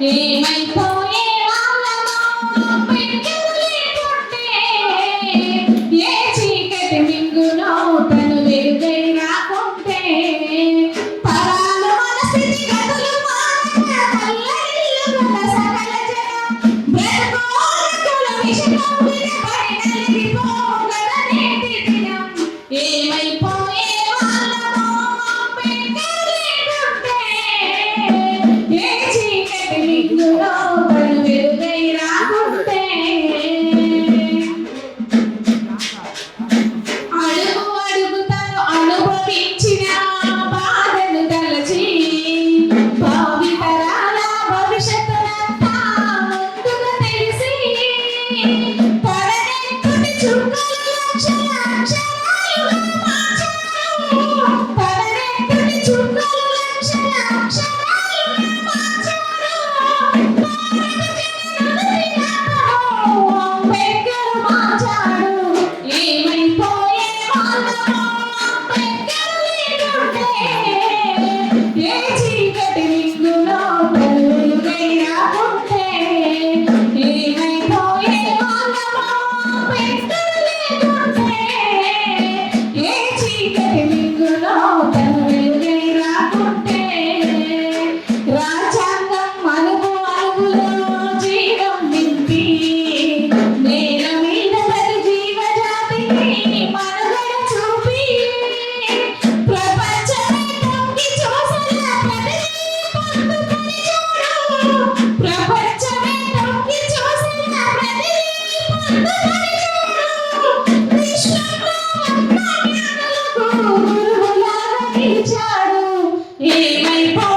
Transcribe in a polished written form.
ఏమైపోయే వాళ్ళమో పెట్టులు లేకుంటే ఏ చీకటి మింగునో తను వెలుగై రాకుంటే పరాల మన స్థితి గతులు మారక తల్లడిల్లుగల సకల జనం బ్రతుకోలకుల విషయం వినబడి నలిగిపోగల నేటి దినం ఏమైపోయే వాళ్ళమో పెట్టులు లేకుంటే ఏ చీకటి మింగునో తను వెలుగై రాకుంటే అడుగు అడుగు తను అనుభవించిన బాధను తలచి భావి తరాల భవిష్యత్తునంతా ముందుగా తెలిసి పడనెత్తుని చుక్కలు లక్షల అక్షరాలుగా మార్చాడు పడనెత్తుని చుక్కలు లక్షల అక్షరాలుగా మార్చాడు అంబేద్కర్ మార్చాడు ఏమైపోయే వాళ్ళమో అంబేద్కర్ లేకుంటే ఏ చీకటి మింగునో తను వెలుగై రాకుంటే ఏమైపోయే వాళ్ళమో అంబేద్కర్ లేకుంటే ఏ చీకటి మింగునో తను వెలుగై రాకుంటే రాజ్యాంగం అలుగు అలుగులో జీవం నింపి నేల మీద ప్రతి జీవజాతికి మనుగడ చూపి ప్రపంచమే తొంగి చూసిన ప్రతిదీ పొందుకొని చూడు ప్రపంచమే తొంగి చూసిన ప్రతిదీ పొందుకొని చూడు విశ్వంలో ఉన్న జ్ఞానులకు గురువులాగా నిలిచాడు ఏమైపోయే